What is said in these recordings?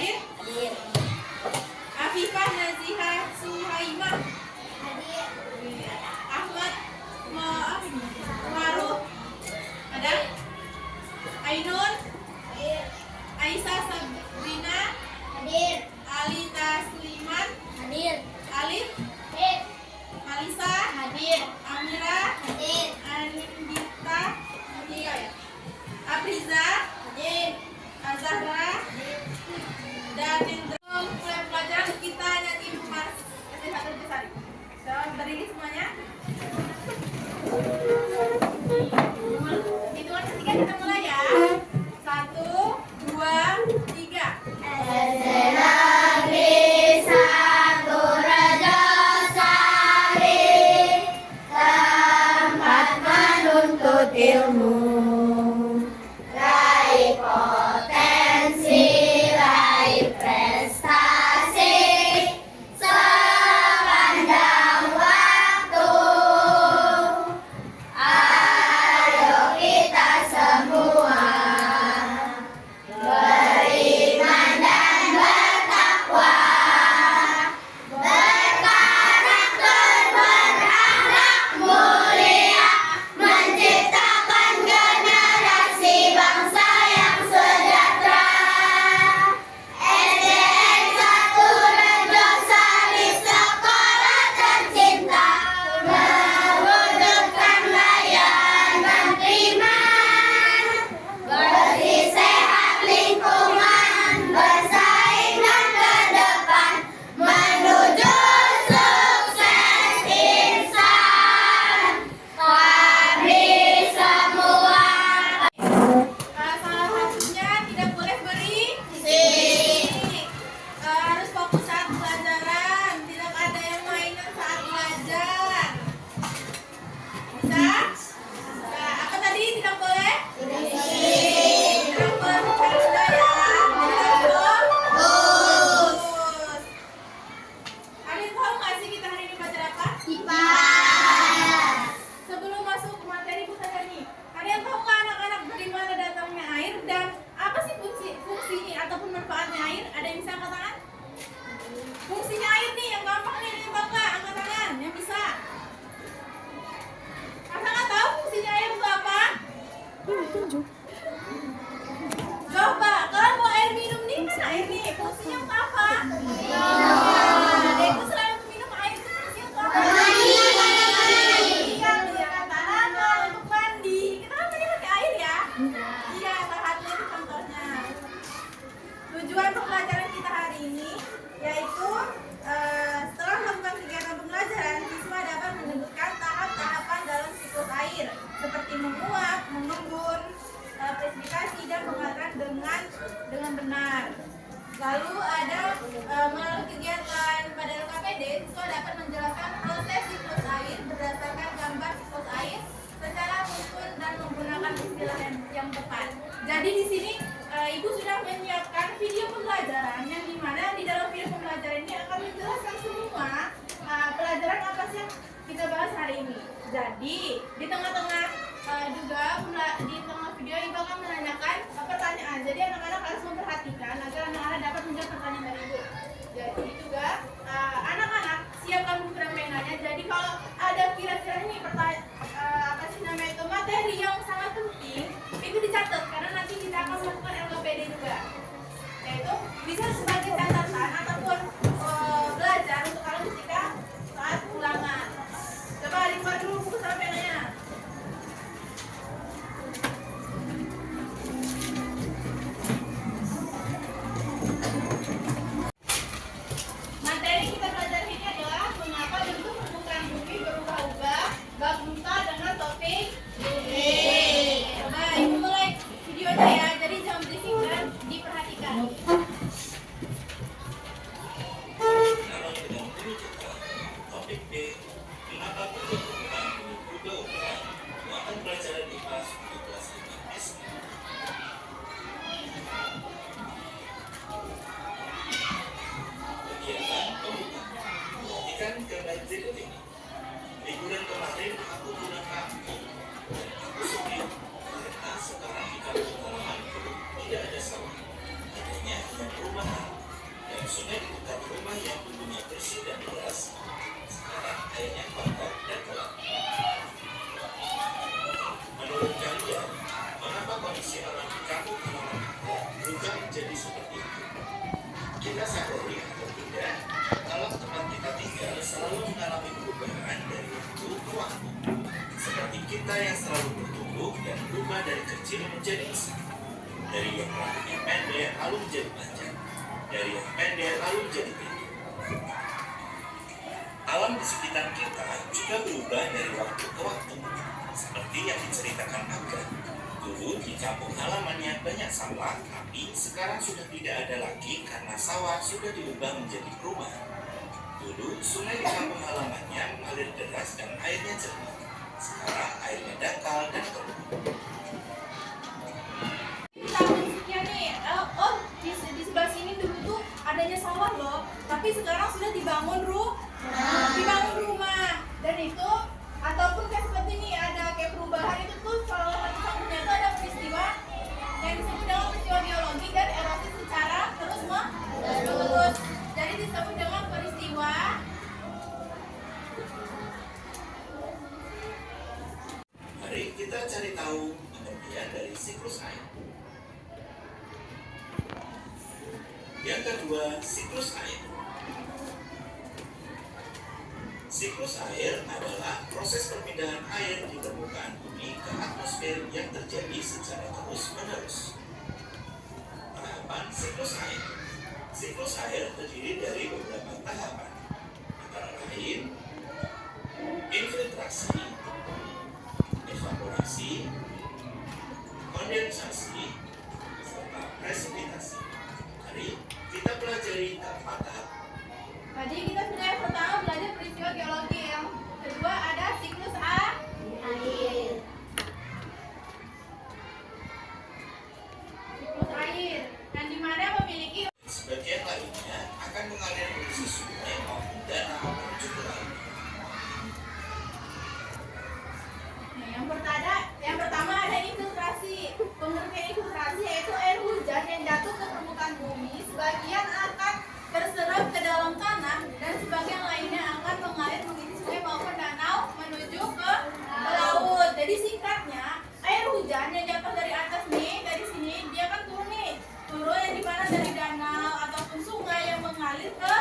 Hadir? Hadir. Afifah Nazihah Suhaimah. Hadir. Ahmad Maruf. Ada? Ainun. Hadir. Aisyah Sabrina. Hadir. Ali Tasliman. Hadir. Alif. Hadir. Alisa. Hadir. Amira. Hadir. Anindita. Hadir. Apriza. Hadir. Azahra. Dan Indra. Mulai pelajaran kita nyanyi Mas SD1 Besari. Berdiri semuanya. Hitungan ketiga kita mulai ya. 1, 2, 3. Ilmu, raih potensi, raih prestasi sepanjang waktu. Ayo kita semua beriman dan bertakwa, berkarakter, berakhlak mulia, menciptakan generasi bangsa yang sejahtera. SDN 1 Rejosari, sekolah tercinta, mewujudkan layanan beriman, bersih sehat lingkungan, bersaing dan ke depan, menuju sukses insan. Kami semua Salah satunya tidak boleh berisik. Harus fokus saat pelajaran. Tidak ada yang mainan saat belajar. Bisa? Nah, apa tadi tidak boleh? Tidak boleh bercanda ya. Tidak fokus. Kalian tahu nggak sih kita hari ini belajar apa? Sebelum masuk ke materi kita nih, kalian tahu nggak anak-anak dari mana datangnya air dan apa sih fungsinya ataupun manfaatnya air? Ada yang bisa angkat tangan? Fungsinya air nih yang gampang nih, yang tahu nggak? Angkat tangan, yang bisa. Masa nggak tahu fungsinya air itu apa? Coba, kalau mau air minum nih kan air nih, fungsinya untuk apa? Nah, itu selain untuk minum air itu fungsinya untuk apa? Iya, menjaga tanaman, untuk mandi. Kita kan tadi pakai air ya? Iya, salah satunya itu contohnya. Tujuan pembelajaran kita hari ini yaitu setelah melakukan kegiatan pembelajaran, siswa dapat menyebutkan tahap-tahapan dalam siklus air seperti menguap, mengembun, presifikasi dan pengaturan dengan benar. Lalu ada melalui kegiatan pada LKPD, siswa dapat menjelaskan proses siklus air berdasarkan gambar siklus air secara runtun dan menggunakan istilah yang tepat. Jadi di sini Ibu sudah menyiapkan video pembelajaran yang dimana di dalam video pembelajaran ini akan menjelaskan semua pelajaran apa sih yang kita bahas hari ini. Jadi di tengah-tengah juga di tengah video Ibu akan menanyakan pertanyaan. Jadi anak-anak harus memperhatikan agar anak-anak dapat menjawab pertanyaan dari Ibu. Jadi juga anak-anak siapkan buku dan penanya. Jadi kalau ada kira-kira ini pertanyaan apa sih namanya itu materi yang sangat penting, itu dicatat karena nanti kita akan melakukan LKPD juga. Yaitu bisa sebagai catatan ataupun belajar untuk kalian ketika saat ulangan. Coba dibuat dulu buku sama penanya. Materi kita belajar ini adalah mengapa bentuk permukaan bumi berubah-ubah, bab muka dengan topik bumi. Coba Ibu mulai videonya ya, jadi jangan berisik dan diperhatikan. Topik B, mengapa bentuk permukaan bumi berubah-ubah? Muatan pelajaran IPA untuk kelas 5 SD. Kegiatan pembukaan. Perhatikan gambar berikut ini. Liburan kemarin aku pulang kampung dan aku sedih karena sekarang di kampung halamanku tidak ada sawah, adanya perumahan. sungai di dekat rumah yang dulunya bersih dan deras, sekarang airnya kotor dan gelap. Menurut kalian, mengapa kondisi alam di kampung halaman kita berubah menjadi seperti itu? Kita sadari atau tidak, kalau tempat kita tinggal selalu mengalami perubahan dari waktu ke waktu. Seperti kita yang selalu bertumbuh dan berubah dari kecil menjadi besar. Dari yang rambutnya pendek lalu menjadi panjang. Dari yang pendek lalu menjadi tinggi. Alam di sekitar kita juga berubah dari waktu ke waktu. Seperti yang diceritakan Aga. Dulu di kampung halamannya banyak sawah, tapi sekarang sudah tidak ada lagi karena sawah sudah diubah menjadi perumahan. Dulu sungai di kampung halamannya mengalir deras dan airnya jernih. Sekarang airnya dangkal dan keruh. Tahun sekian nih, di sebelah sini dulu tuh adanya sawah loh, tapi sekarang sudah dibangun rumah. Dan itu ataupun kayak seperti ini ada kayak perubahan itu tuh salah satu satunya itu ada peristiwa yang disebut dengan peristiwa geologi dan erosi secara terus menerus. Jadi disebut dengan peristiwa Mari kita cari tahu pengertian dari siklus air. Yang kedua, siklus air. Siklus air adalah proses perpindahan air di permukaan bumi ke atmosfer yang terjadi secara terus-menerus. Tahapan siklus air. Siklus air terdiri dari beberapa tahapan, antara lain infiltrasi, evaporasi, kondensasi, serta presipitasi. Mari kita pelajari keempat tahap. Tadi kita sudah yang pertama belajar peristiwa geologi, yang kedua ada siklus air. Siklus air yang dimana memiliki Sebagian lainnya akan mengalir menuju sungai maupun danau menuju ke laut. yang pertama ada infiltrasi. Pengertian infiltrasi yaitu air hujan yang jatuh ke permukaan bumi, sebagian akan terserap ke dalam tanah dan sebagian lainnya akan mengalir mengisi sungai maupun danau menuju ke laut. Jadi singkatnya, air hujan yang jatuh dari atas nih, dari sini dia kan turun yang dimana dari danau ataupun sungai yang mengalir ke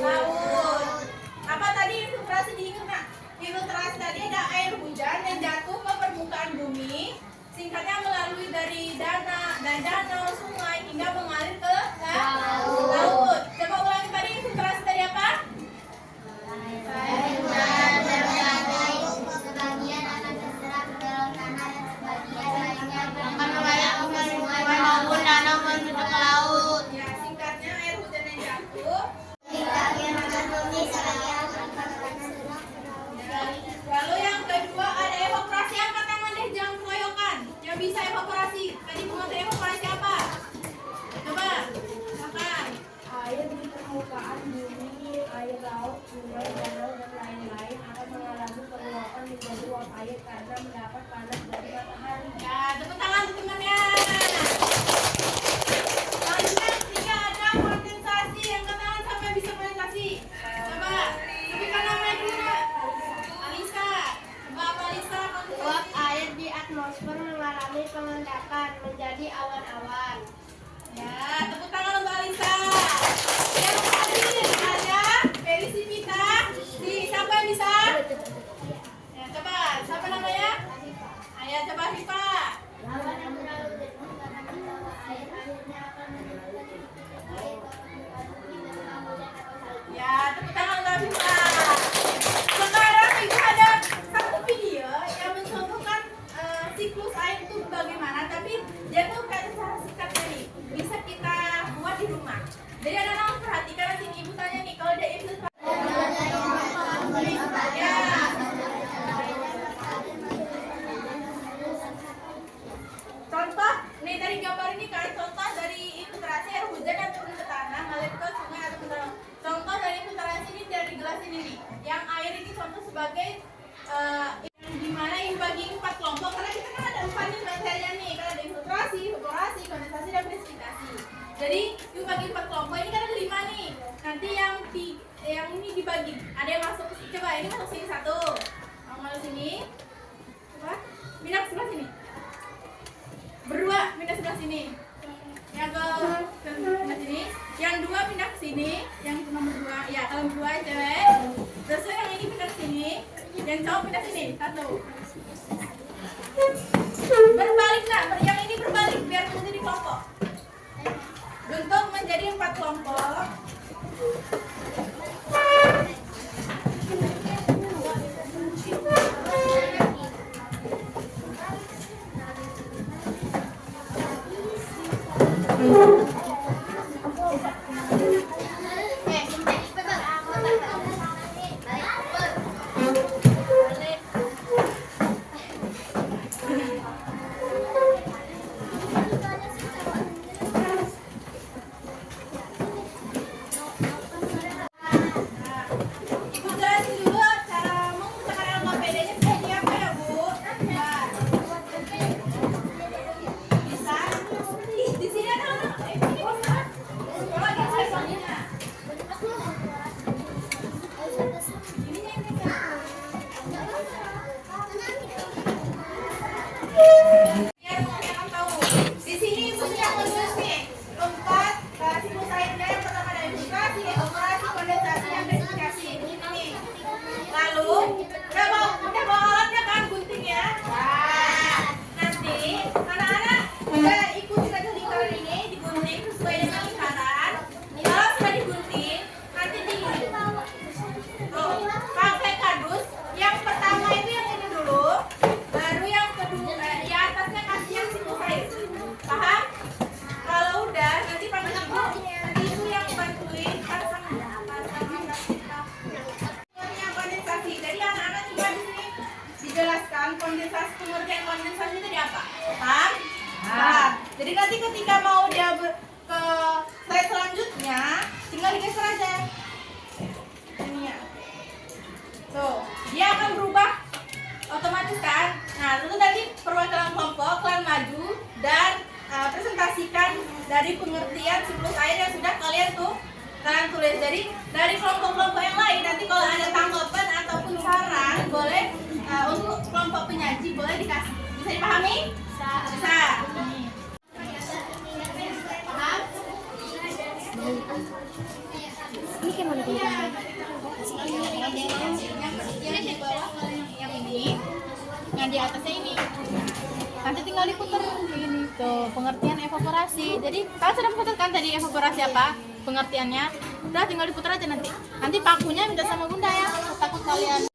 laut. Apa tadi infiltrasi diingat nggak? Infiltrasi tadi ada air hujan yang jatuh ke permukaan bumi, singkatnya melalui dari danau, sungai hingga mengalir ke laut. Coba ulangi tadi infiltrasi tadi apa? Sebagian akan terserap ke dalam tanah dan sebagian lainnya akan mengalir ke sungai maupun danau menuju ke laut. Ya, singkatnya air hujan yang jatuh. Sebagian akan bumi, sebagian akan Lalu yang kedua ada evaporasi. Angkat tangan deh, jangan keroyokan. Yang bisa evaporasi. Tadi pengertian evaporasi apa? Coba, makan. Air di permukaan bumi, air laut, sungai, danau, dan lain-lain akan mengalami penguapan menjadi uap air karena mendapat panas dari matahari. Ya, tepuk tangan untuk temannya. Selanjutnya ketiga ada kondensasi. Angkat tangan siapa yang bisa kondensasi? Coba, sebutkan namanya dulu. Alisa. Coba apa Alisa? Uap Kondensasi. air di atmosfer mengalami pengendapan menjadi awan-awan. Ya, tepuk tangan untuk Alisa. Yang terakhir ada presipitasi. Siapa yang bisa? Ya, coba. Siapa namanya? Ayo coba Viva. awan yang terlalu dekat karena membawa air, akhirnya akan menyebabkan air ke permukaan bumi dan hujan atau salju. Ya, tepuk tangan untuk Viva. Sekarang Ibu ada satu video yang mencontohkan siklus air itu bagaimana, tapi dia tuh kayak secara singkat nih. Bisa kita buat di rumah. Jadi anak-anak perhatikan nanti Ibu tanya nih, kalau dia infiltrasi. Ya. Contoh, nih dari gambar ini kan contoh dari infiltrasi air hujan yang turun ke tanah, ngalir ke sungai atau ke danau. Contoh dari infiltrasi ini dari gelas ini nih. Yang air ini contoh sebagai yang dimana yang dibagi 4 kelompok, karena kita kan ada 4 nih materialnya nih, kan ada infiltrasi, evaporasi, kondensasi, dan presipitasi. Jadi yuk bagi 4 kelompok. Ini kan ada 5 nih. Nanti yang ini dibagi. Ada yang masuk coba ini masuk sini 1. Mau masuk sini. Coba. Pindah sebelah sini. Berdua pindah sebelah sini. Yang ke sebelah sini. Yang 2 pindah ke sini. Yang nomor 2. Ya, kalau 2 cewek. Terus yang ini pindah ke sini. Yang cowok pindah sini. 1. Berbalik nak, yang ini berbalik biar menjadi kelompok. Bentuk menjadi 4 kelompok. Ibu jelasin dulu cara menggunakan LKPD-nya seperti apa ya, Bu? Nah, bisa? Ih, di sini ada orang. Ini bisa. Coba lihat saya soalnya. Ininya yang bisa. Biar teman-teman tahu. Di sini punya kondus nih. Keempat, sinusoidnya yang pertama dari edukasi, operasi, kondensasi, dan verifikasi. Nih. Lalu, udah bawa alatnya kan gunting ya. Nah, nanti anak-anak udah ikutin aja lingkaran ini, digunting sesuai dengan lingkaran. Kalau sudah digunting, nanti tuh, pakai kardus. Yang pertama itu yang ini dulu, baru yang kedua di atasnya kasih yang sinusoid. Paham? Kalau udah nanti panggil ibu, nanti ibu yang bantuin pasang yang kondensasi. Jadi anak-anak juga di sini dijelaskan kondensasi, pengertian kondensasi itu apa? Paham? Paham. Jadi nanti ketika mau dia ke slide selanjutnya, tinggal digeser aja. Ini ya. Tuh, dia akan berubah otomatis kan? Nah, itu tadi perwakilan kelompok, kalian maju dan presentasikan dari pengertian siklus air yang sudah kalian tulis. Jadi dari kelompok-kelompok yang lain nanti kalau ada tanggapan ataupun saran boleh untuk kelompok penyaji boleh dikasih. Bisa dipahami? Bisa. Paham? Ini kayak mana tuh? Yang di bawah yang ini, yang di atasnya ini. Nanti tinggal diputar ini tuh pengertian evaporasi. Jadi kalian sudah putar kan tadi evaporasi apa pengertiannya? Udah tinggal diputar aja nanti. Nanti pakunya minta sama Bunda ya. Takut kalian.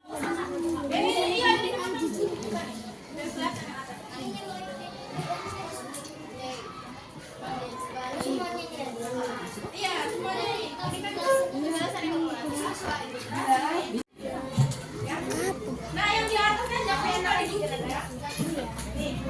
Iya semuanya ini. Penjelasan evaporasi. Nah yang di atasnya jangan yang tadi ya. Nih.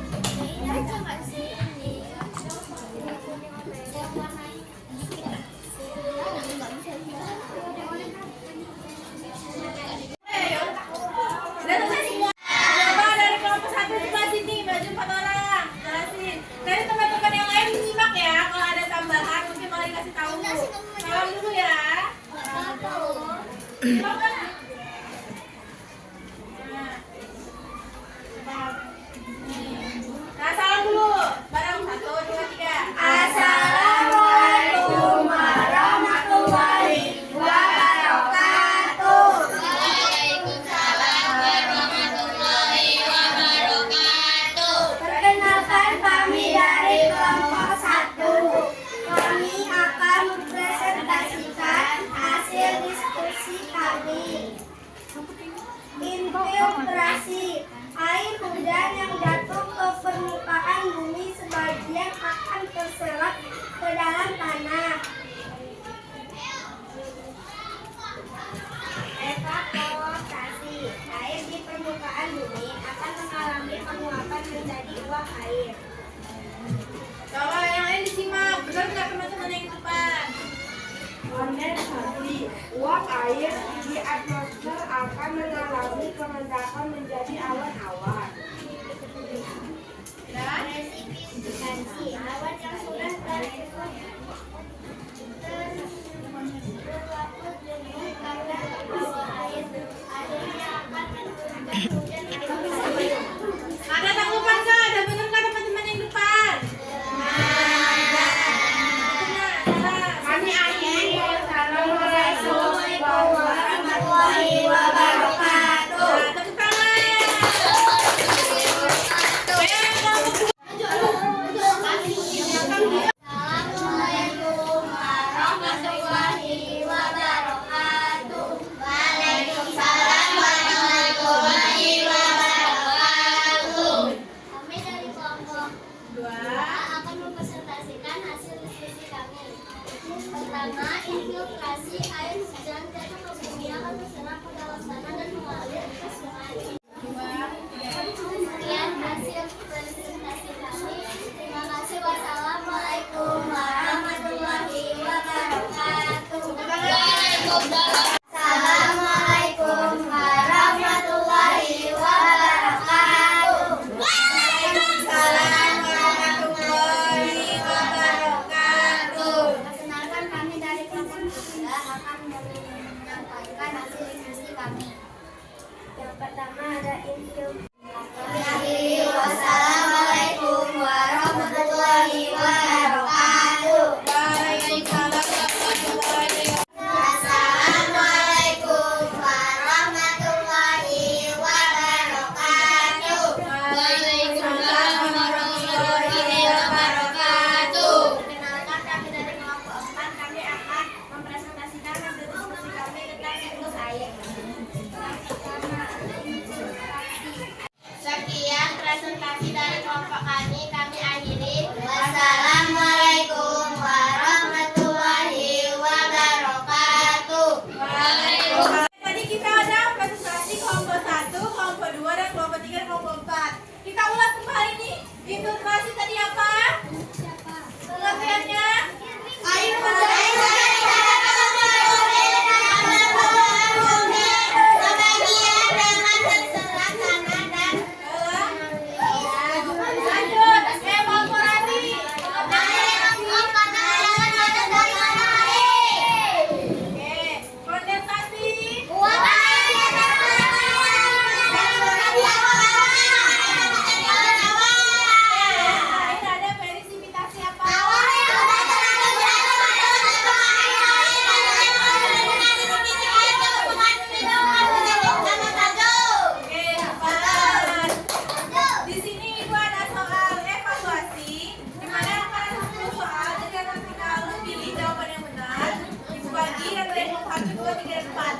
Nah, salam dulu. Bareng 1, 2, 3. Assalamualaikum warahmatullahi wabarakatuh. Waalaikumsalam warahmatullahi wabarakatuh. Perkenalkan kami dari kelompok 1. Kami akan mempresentasikan hasil diskusi kami. Infiltrasi. Air hujan yang jatuh ke permukaan bumi sebagian akan terserap ke dalam tanah. Evaporasi. Air di permukaan bumi akan mengalami penguapan menjadi uap air. Coba yang lain disimak. Benar nggak teman-teman yang depan? Kondensasi. Uap air di atmosfer akan mengalami kerendahan menjadi awan-awan. Dan Presipitansi. Awan yang sudah tersusun pertama, infiltrasi air hujan jatuh ke bumi akan terserap ke dalam tanah dan mengalir ke sungai. Sekian hasil presentasi kami. Terima kasih. Wassalamualaikum warahmatullahi wabarakatuh. Assalamualaikum warahmatullahi wabarakatuh. Waalaikumsalam warahmatullahi wabarakatuh. Perkenalkan, kami dari kelompok 3 akan menyampaikan hasil diskusi kami. Yang pertama ada infiltrasi. Wassalamualaikum warahmatullahi wabarakatuh. Waalaikumsalam warahmatullahi Assalamualaikum warahmatullahi wabarakatuh. Waalaikumsalam warahmatullahi wabarakatuh. Perkenalkan, kami dari kelompok 4, kami akan mempresentasikan hasil diskusi kami tentang siklus air. Sekian presentasi dari kelompok kami akhiri. Wassalamualaikum warahmatullahi wabarakatuh. Tadi kita ada presentasi kelompok 1, kelompok 2, dan kelompok 3, dan kelompok 4. Kita ulas kembali nih. Infiltrasi tadi apa? Pengertiannya? Air lanjut, evaporasi. Oke, kondensasi. Terakhir ada presipitasi apa? Oke, tepat. Di sini Ibu ada soal evaluasi, di mana ada 10 soal, jadi akan kita pilih jawaban yang benar. Ibu bagi dan kalian 1, 2, 3, dan 4.